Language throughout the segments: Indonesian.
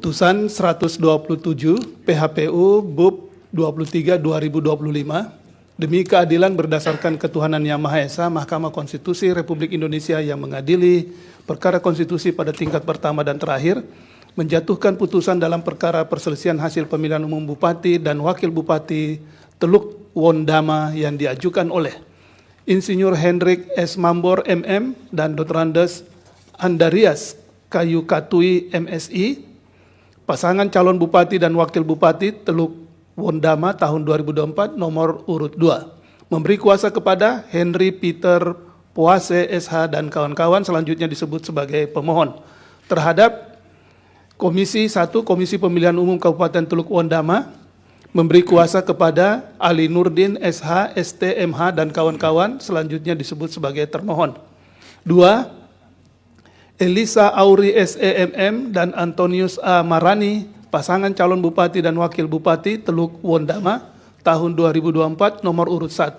Putusan 127 PHPU BUP 23 2025 demi keadilan berdasarkan ketuhanan Yang Maha Esa, Mahkamah Konstitusi Republik Indonesia yang mengadili perkara konstitusi pada tingkat pertama dan terakhir menjatuhkan putusan dalam perkara perselisihan hasil pemilihan umum Bupati dan Wakil Bupati Teluk Wondama yang diajukan oleh Insinyur Hendrik S. Mambor MM dan Dr. Andes Andarias Kayu Katui MSI, pasangan calon Bupati dan Wakil Bupati Teluk Wondama tahun 2024 nomor urut 2, memberi kuasa kepada Henry Peter Poase SH dan kawan-kawan selanjutnya disebut sebagai pemohon terhadap Komisi 1 Komisi Pemilihan Umum Kabupaten Teluk Wondama, memberi kuasa kepada Ali Nurdin SH, ST, MH dan kawan-kawan selanjutnya disebut sebagai termohon. 2. Elisa Auri SEMM dan Antonius A. Marani, pasangan calon Bupati dan Wakil Bupati Teluk Wondama tahun 2024 nomor urut 1,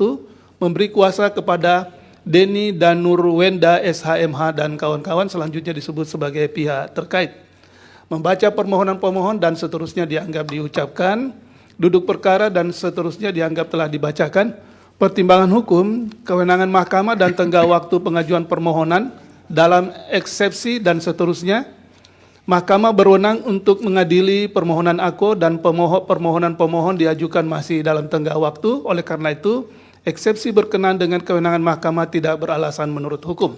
memberi kuasa kepada Deni Danurwenda SHMH dan kawan-kawan selanjutnya disebut sebagai pihak terkait. Membaca permohonan pemohon dan seterusnya dianggap diucapkan, duduk perkara dan seterusnya dianggap telah dibacakan, pertimbangan hukum, kewenangan mahkamah dan tenggat waktu pengajuan permohonan dalam eksepsi dan seterusnya. Mahkamah berwenang untuk mengadili permohonan AKO dan permohonan pemohon diajukan masih dalam tenggat waktu. Oleh karena itu, eksepsi berkenaan dengan kewenangan mahkamah tidak beralasan menurut hukum.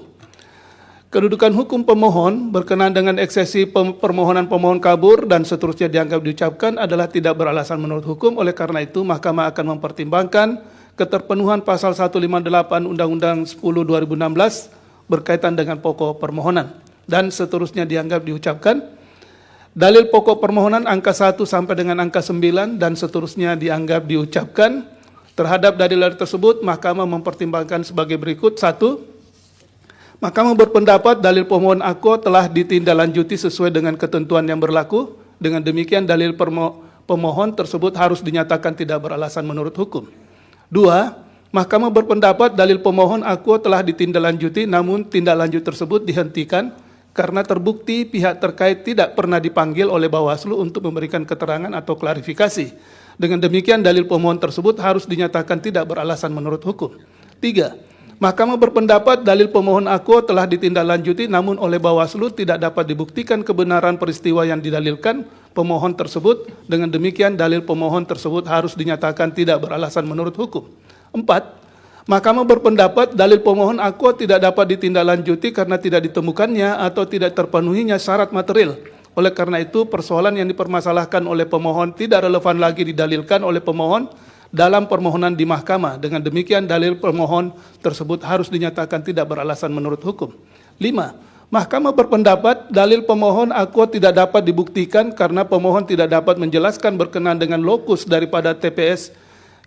Kedudukan hukum pemohon berkenaan dengan eksepsi permohonan pemohon kabur dan seterusnya dianggap diucapkan adalah tidak beralasan menurut hukum. Oleh karena itu, mahkamah akan mempertimbangkan keterpenuhan pasal 158 Undang-Undang 10 2016 berkaitan dengan pokok permohonan dan seterusnya dianggap diucapkan. Dalil pokok permohonan angka 1 sampai dengan angka 9 dan seterusnya dianggap diucapkan. Terhadap dalil tersebut, mahkamah mempertimbangkan sebagai berikut. 1. Mahkamah berpendapat dalil pemohon AKO telah ditindaklanjuti sesuai dengan ketentuan yang berlaku. Dengan demikian, dalil pemohon tersebut harus dinyatakan tidak beralasan menurut hukum. 2. Mahkamah berpendapat dalil pemohon AKO telah ditindaklanjuti, namun tindak lanjut tersebut dihentikan karena terbukti pihak terkait tidak pernah dipanggil oleh Bawaslu untuk memberikan keterangan atau klarifikasi. Dengan demikian, dalil pemohon tersebut harus dinyatakan tidak beralasan menurut hukum. 3. Mahkamah berpendapat dalil pemohon AKO telah ditindaklanjuti, namun oleh Bawaslu tidak dapat dibuktikan kebenaran peristiwa yang didalilkan pemohon tersebut. Dengan demikian, dalil pemohon tersebut harus dinyatakan tidak beralasan menurut hukum. 4. Mahkamah berpendapat dalil pemohon AKO tidak dapat ditindaklanjuti karena tidak ditemukannya atau tidak terpenuhinya syarat material. Oleh karena itu, persoalan yang dipermasalahkan oleh pemohon tidak relevan lagi didalilkan oleh pemohon dalam permohonan di mahkamah. Dengan demikian, dalil pemohon tersebut harus dinyatakan tidak beralasan menurut hukum. 5. Mahkamah berpendapat dalil pemohon AKO tidak dapat dibuktikan karena pemohon tidak dapat menjelaskan berkenaan dengan lokus daripada TPS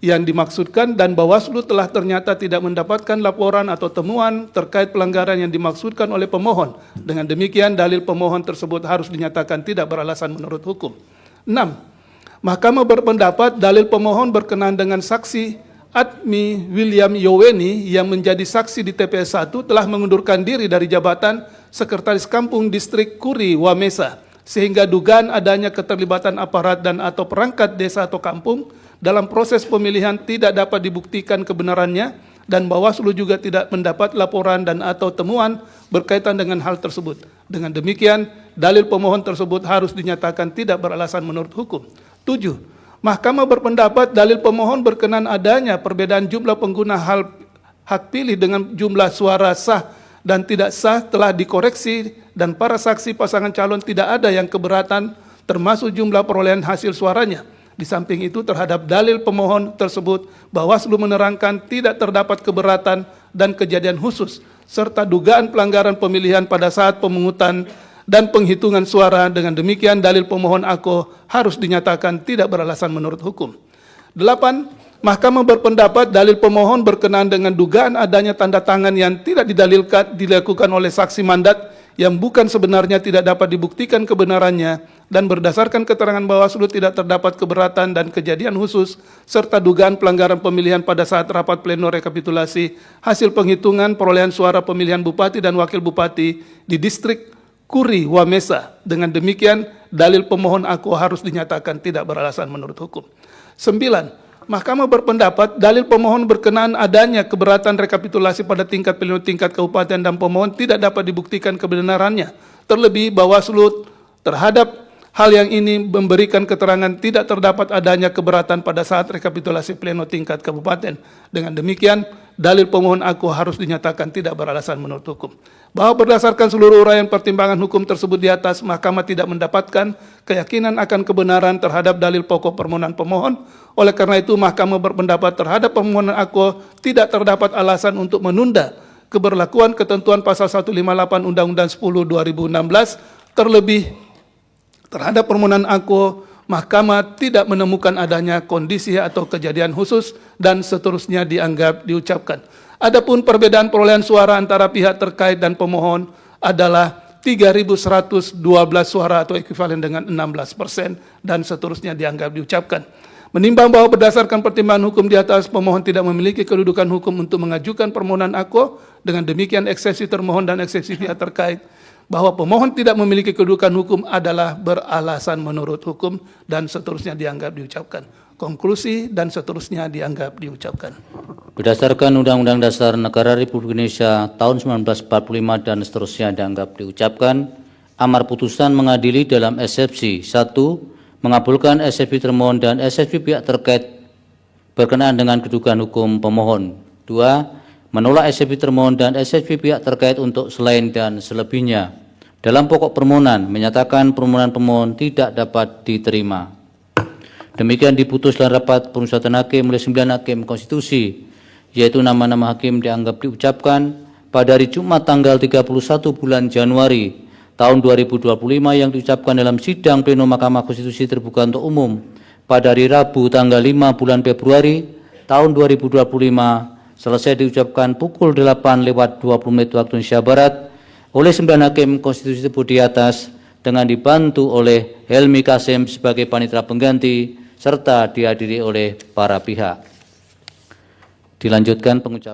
yang dimaksudkan dan Bawaslu telah ternyata tidak mendapatkan laporan atau temuan terkait pelanggaran yang dimaksudkan oleh pemohon. Dengan demikian, dalil pemohon tersebut harus dinyatakan tidak beralasan menurut hukum. 6. Mahkamah berpendapat dalil pemohon berkenaan dengan saksi Admi William Yoweni yang menjadi saksi di TPS 1 telah mengundurkan diri dari jabatan Sekretaris Kampung Distrik Kuri Wamesa, sehingga dugaan adanya keterlibatan aparat dan atau perangkat desa atau kampung dalam proses pemilihan tidak dapat dibuktikan kebenarannya dan Bawaslu juga tidak mendapat laporan dan atau temuan berkaitan dengan hal tersebut. Dengan demikian, dalil pemohon tersebut harus dinyatakan tidak beralasan menurut hukum. 7. Mahkamah berpendapat dalil pemohon berkenan adanya perbedaan jumlah pengguna hak pilih dengan jumlah suara sah dan tidak sah telah dikoreksi dan para saksi pasangan calon tidak ada yang keberatan termasuk jumlah perolehan hasil suaranya. Di samping itu, terhadap dalil pemohon tersebut, Bawaslu menerangkan tidak terdapat keberatan dan kejadian khusus serta dugaan pelanggaran pemilihan pada saat pemungutan dan penghitungan suara. Dengan demikian, dalil pemohon AKO harus dinyatakan tidak beralasan menurut hukum. 8. Mahkamah berpendapat dalil pemohon berkenaan dengan dugaan adanya tanda tangan yang tidak dilakukan oleh saksi mandat yang bukan sebenarnya tidak dapat dibuktikan kebenarannya dan berdasarkan keterangan Bawaslu tidak terdapat keberatan dan kejadian khusus serta dugaan pelanggaran pemilihan pada saat rapat pleno rekapitulasi hasil penghitungan perolehan suara pemilihan bupati dan wakil bupati di distrik Kuri Wamesa. Dengan demikian, dalil pemohon aku harus dinyatakan tidak beralasan menurut hukum. 9. Mahkamah berpendapat dalil pemohon berkenaan adanya keberatan rekapitulasi pada tingkat pleno tingkat kabupaten dan pemohon tidak dapat dibuktikan kebenarannya. Terlebih Bawaslu terhadap hal yang ini memberikan keterangan tidak terdapat adanya keberatan pada saat rekapitulasi pleno tingkat kabupaten. Dengan demikian, dalil pemohon aku harus dinyatakan tidak beralasan menurut hukum. Bahwa berdasarkan seluruh uraian pertimbangan hukum tersebut di atas, Mahkamah tidak mendapatkan keyakinan akan kebenaran terhadap dalil pokok permohonan pemohon. Oleh karena itu, Mahkamah berpendapat terhadap permohonan aku tidak terdapat alasan untuk menunda keberlakuan ketentuan pasal 158 Undang-Undang 10/2016. Terlebih, terhadap permohonan aku, Mahkamah tidak menemukan adanya kondisi atau kejadian khusus dan seterusnya dianggap diucapkan. Adapun perbedaan perolehan suara antara pihak terkait dan pemohon adalah 3.112 suara atau ekuivalen dengan 16% dan seterusnya dianggap diucapkan. Menimbang bahwa berdasarkan pertimbangan hukum di atas, pemohon tidak memiliki kedudukan hukum untuk mengajukan permohonan aku, dengan demikian eksepsi termohon dan eksepsi pihak terkait bahwa pemohon tidak memiliki kedudukan hukum adalah beralasan menurut hukum dan seterusnya dianggap diucapkan. Konklusi dan seterusnya dianggap diucapkan. Berdasarkan Undang-Undang Dasar Negara Republik Indonesia tahun 1945 dan seterusnya dianggap diucapkan. Amar putusan mengadili dalam eksepsi 1. Mengabulkan eksepsi termohon dan eksepsi pihak terkait berkenaan dengan kedudukan hukum pemohon. 2. Menolak eksepsi termohon dan eksepsi pihak terkait untuk selain dan selebihnya. Dalam pokok permohonan menyatakan permohonan pemohon tidak dapat diterima. Demikian diputus dalam rapat permusyawaratan hakim oleh 9 hakim konstitusi, yaitu nama-nama hakim dianggap diucapkan pada hari Jumat tanggal 31 bulan Januari tahun 2025 yang diucapkan dalam sidang pleno Mahkamah Konstitusi terbuka untuk umum pada hari Rabu tanggal 5 bulan Februari tahun 2025 selesai diucapkan pukul 8:20 waktu Indonesia Barat oleh 9 hakim konstitusi tersebut di atas dengan dibantu oleh Helmi Kasim sebagai panitera pengganti serta dihadiri oleh para pihak. Dilanjutkan pengucapan.